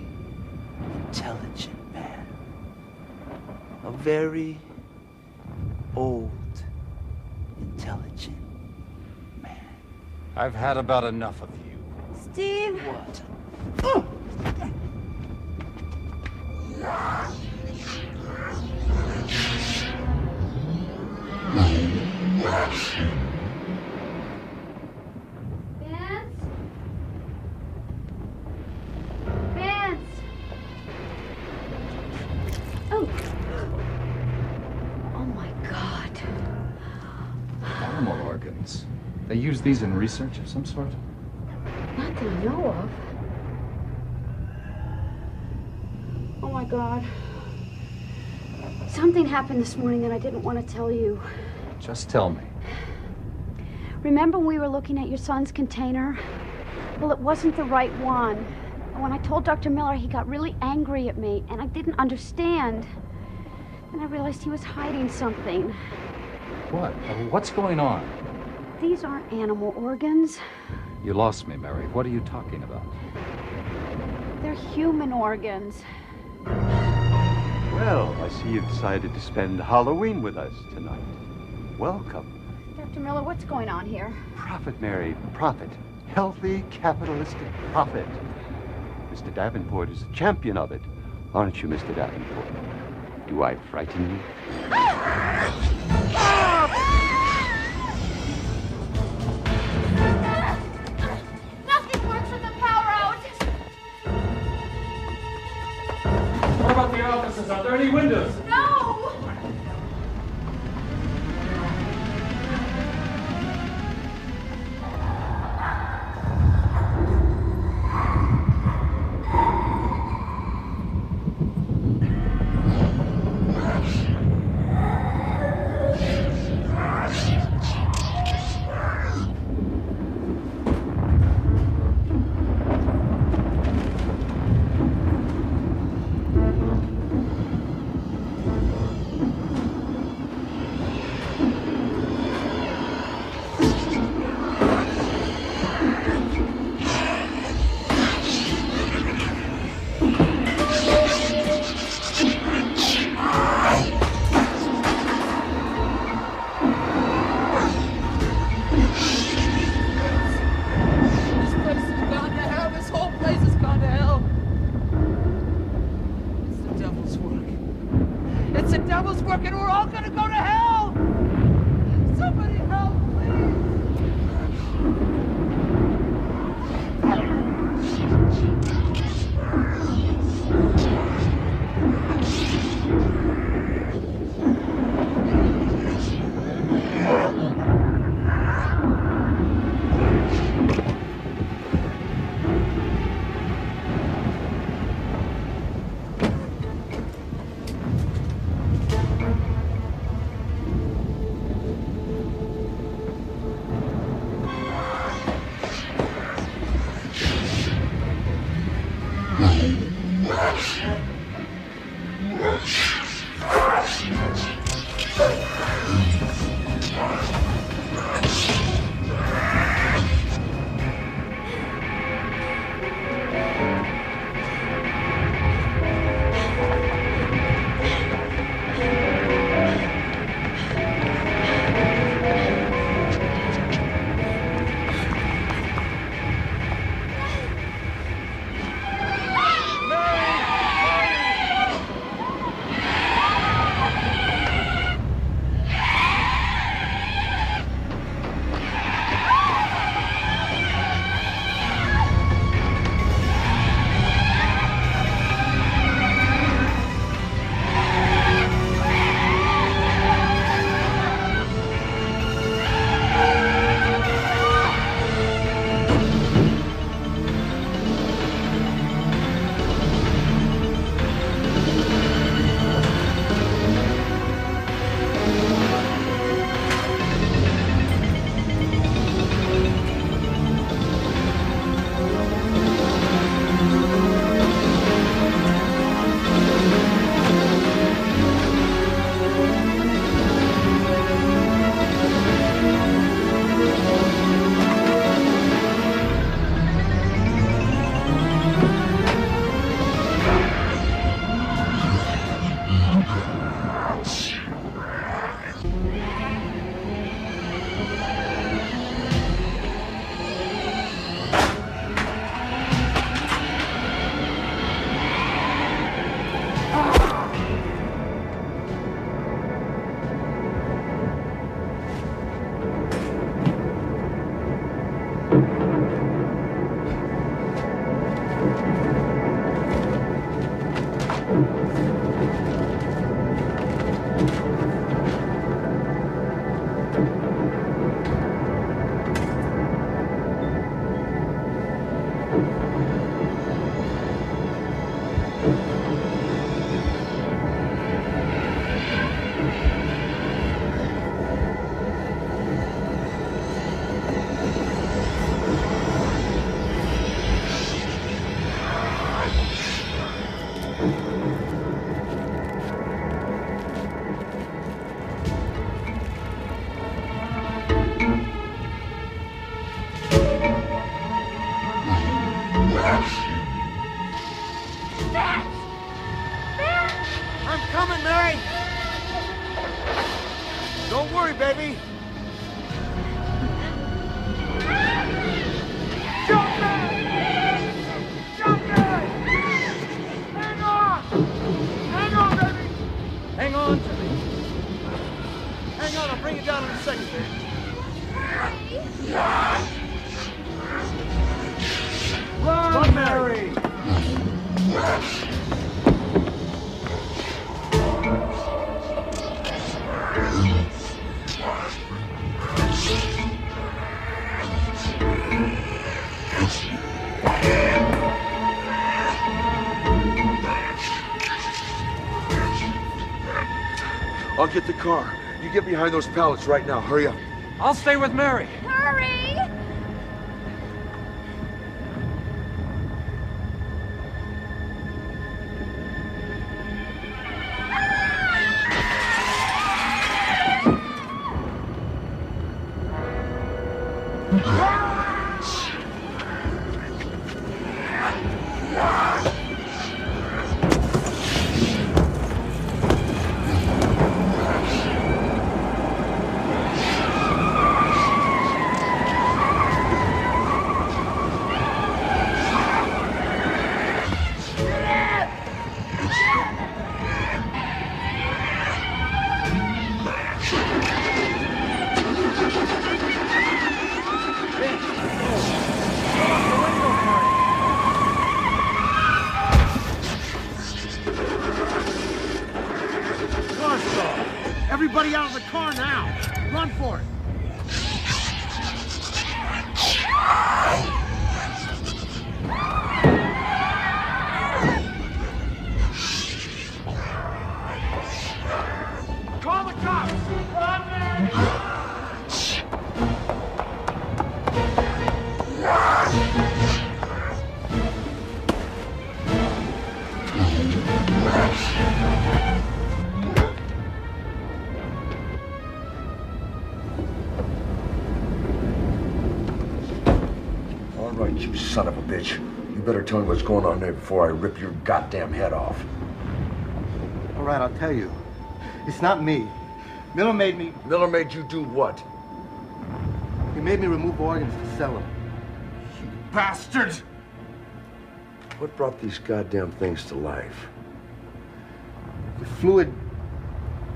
intelligent man. A very old, intelligent man. I've had about enough of you. Steve? What? Vance? Oh. Oh my God. Animal organs. They use these in research of some sort? Not that I know of. Oh my God. Something happened this morning that I didn't want to tell you. Just tell me. Remember we were looking at your son's container? Well, it wasn't the right one. When I told Dr. Miller, he got really angry at me, and I didn't understand. And I realized he was hiding something. What? What's going on? These aren't animal organs. You lost me, Mary. What are you talking about? They're human organs. Well, I see you've decided to spend Halloween with us tonight. Welcome. Dr. Miller, what's going on here? Profit, Mary, profit. Healthy, capitalistic profit. Mr. Davenport is a champion of it. Aren't you, Mr. Davenport? Do I frighten you? Nothing works with the power out. What about the offices? Are there any windows? No! I'll get the car. You get behind those pallets right now. Hurry up. I'll stay with Mary. Hurry! Everybody out of the car now! Run for it! Call the cops! Run, Mary! All right, you son of a bitch. You better tell me what's going on there before I rip your goddamn head off. All right, I'll tell you. It's not me. Miller made me... Miller made you do what? He made me remove organs to sell them. Bastard! What brought these goddamn things to life? The fluid...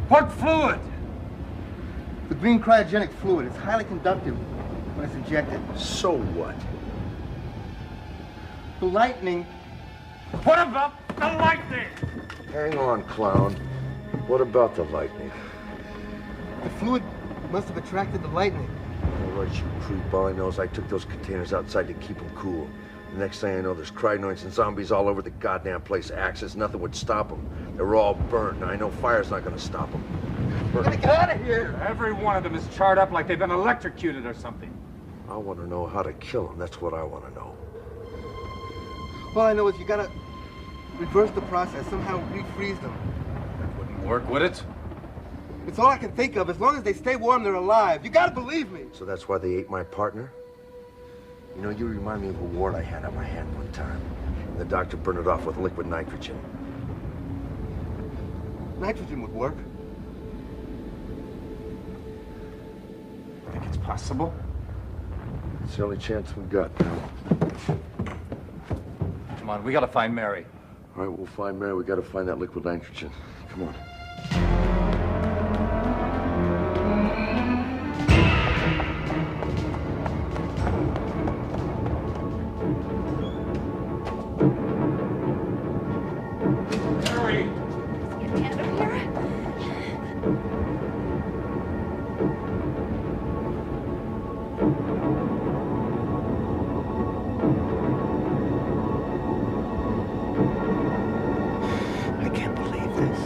What fluid? The green cryogenic fluid. It's highly conductive when it's injected. So what? The lightning... What about the lightning? Hang on, clown. What about the lightning? The fluid must have attracted the lightning. All right, you creep. All I know is I took those containers outside to keep them cool. The next thing I know, there's crinoids and zombies all over the goddamn place. Axis, nothing would stop them. They were all burnt, and I know fire's not gonna stop them. We gotta get out of here! Every one of them is charred up like they've been electrocuted or something. I want to know how to kill them. That's what I want to know. All I know is you gotta reverse the process, somehow refreeze them. That wouldn't work, would it? It's all I can think of. As long as they stay warm, they're alive. You gotta believe me. So that's why they ate my partner? You know, you remind me of a wart I had on my hand one time. And the doctor burned it off with liquid nitrogen. Nitrogen would work. Think it's possible? It's the only chance we got now. Come on, we gotta find Mary. All right, we'll find Mary. We gotta find that liquid nitrogen. Come on. I can't believe this.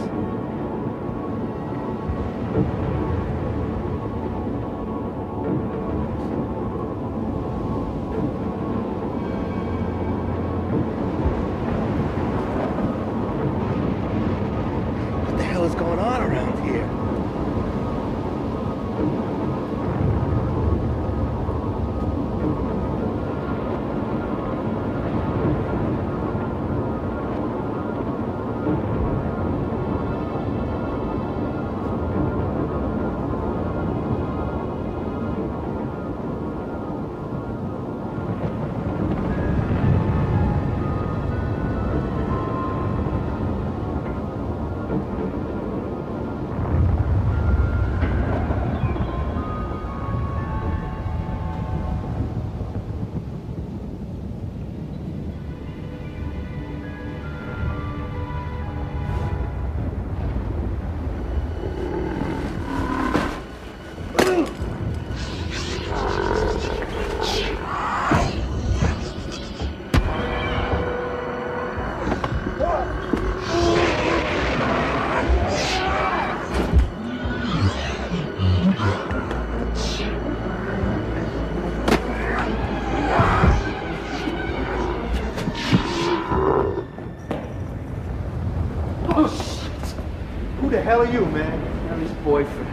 you, man? Ellie's boyfriend.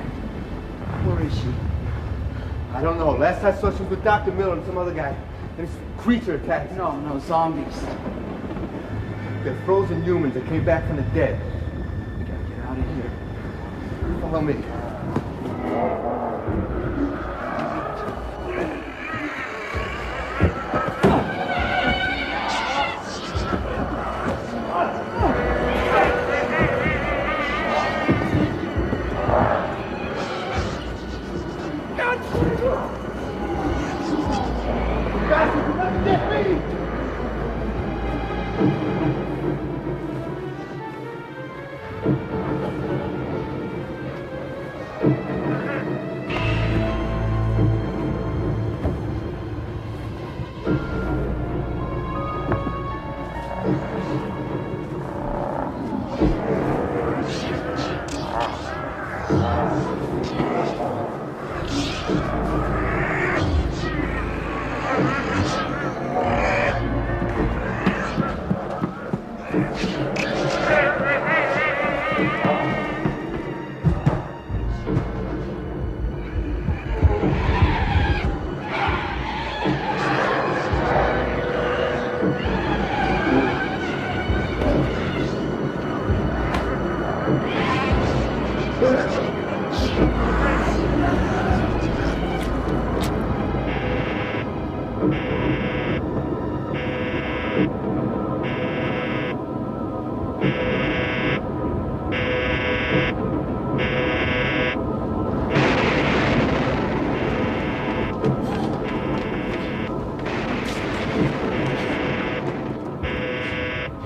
Where is she? I don't know. Last I saw, she was with Dr. Miller and some other guy. And this creature attacked her. No, zombies. They're frozen humans that came back from the dead. We gotta get out of here. Follow me.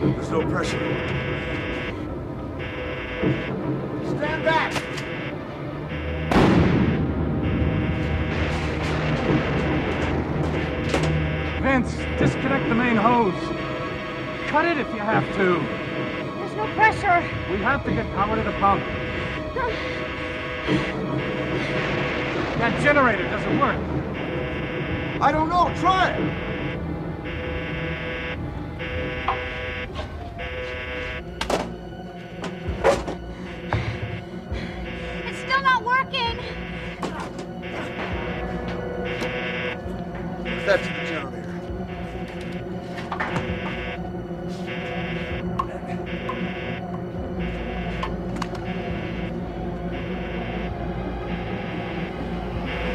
There's no pressure. Stand back! Vince, disconnect the main hose. Cut it if you have to. There's no pressure. We have to get power to the pump. That generator doesn't work. I don't know. Try it. It's still not working. That's the generator.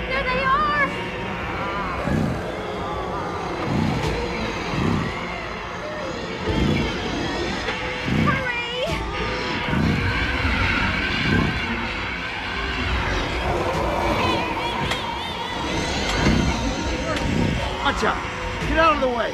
There they are. Watch out! Get out of the way!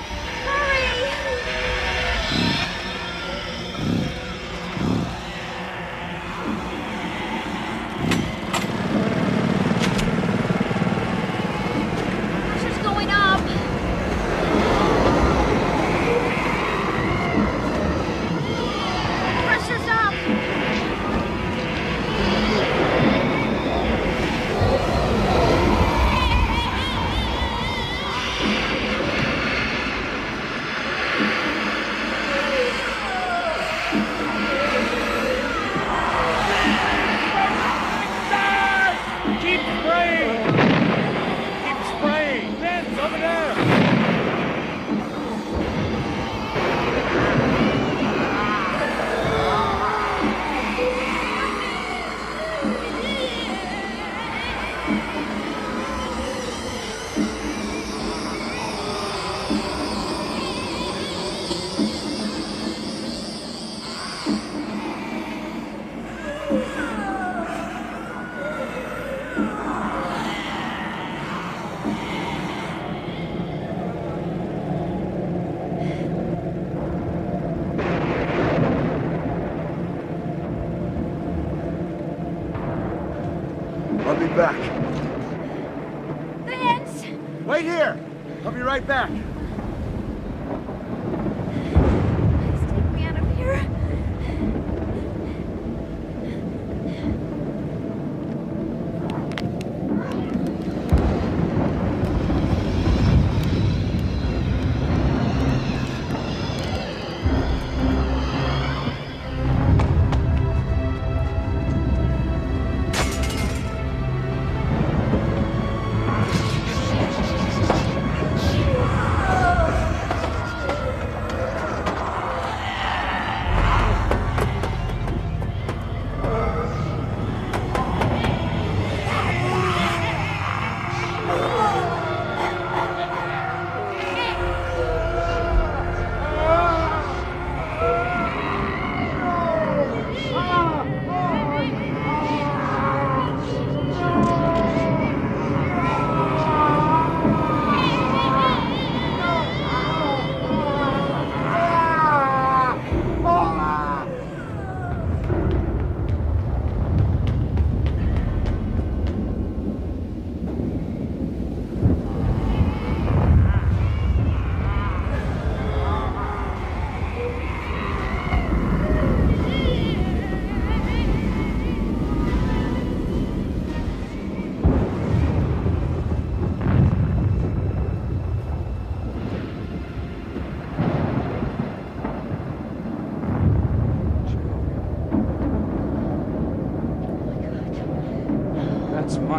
Pressure's going up. Pressure's up. Keep spraying! Keep spraying! Vince, over there! I'll be back. Vince! Wait here. I'll be right back. Please take me out of here.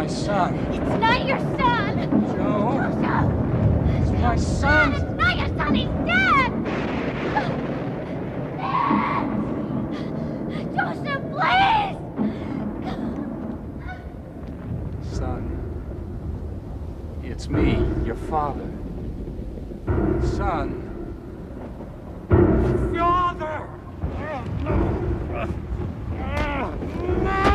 my son. It's not your son! Joe. Joseph! It's my son! It's not your son, he's dead! Joseph, please! Son, it's me, your father. Son. Father! No!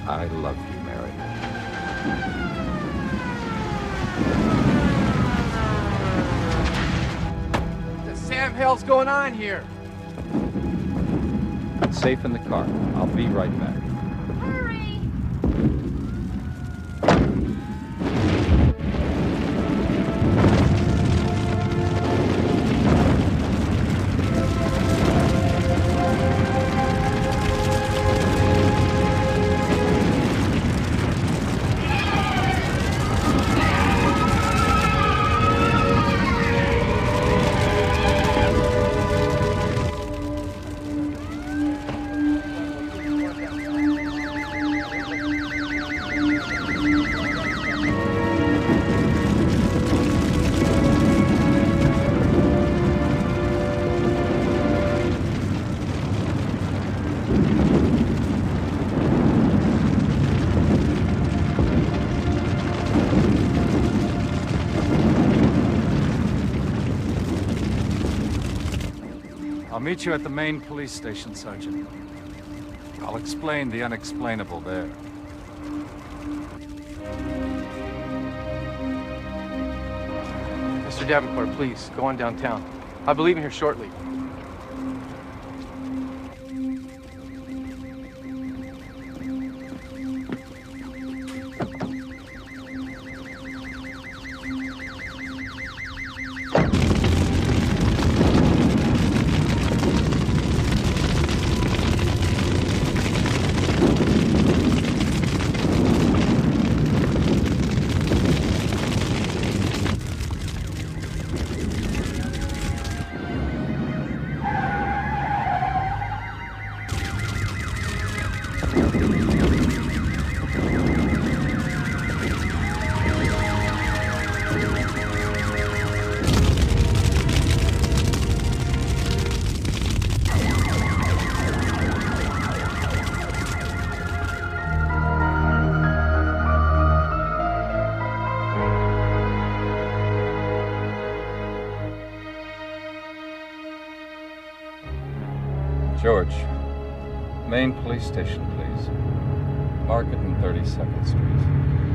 I love you, Mary. hell's going on here? It's safe in the car. I'll be right back. I'll meet you at the main police station, Sergeant. I'll explain the unexplainable there. Mr. Davenport, please, go on downtown. I'll be leaving here shortly. George, main police station, please. Market and 32nd Street.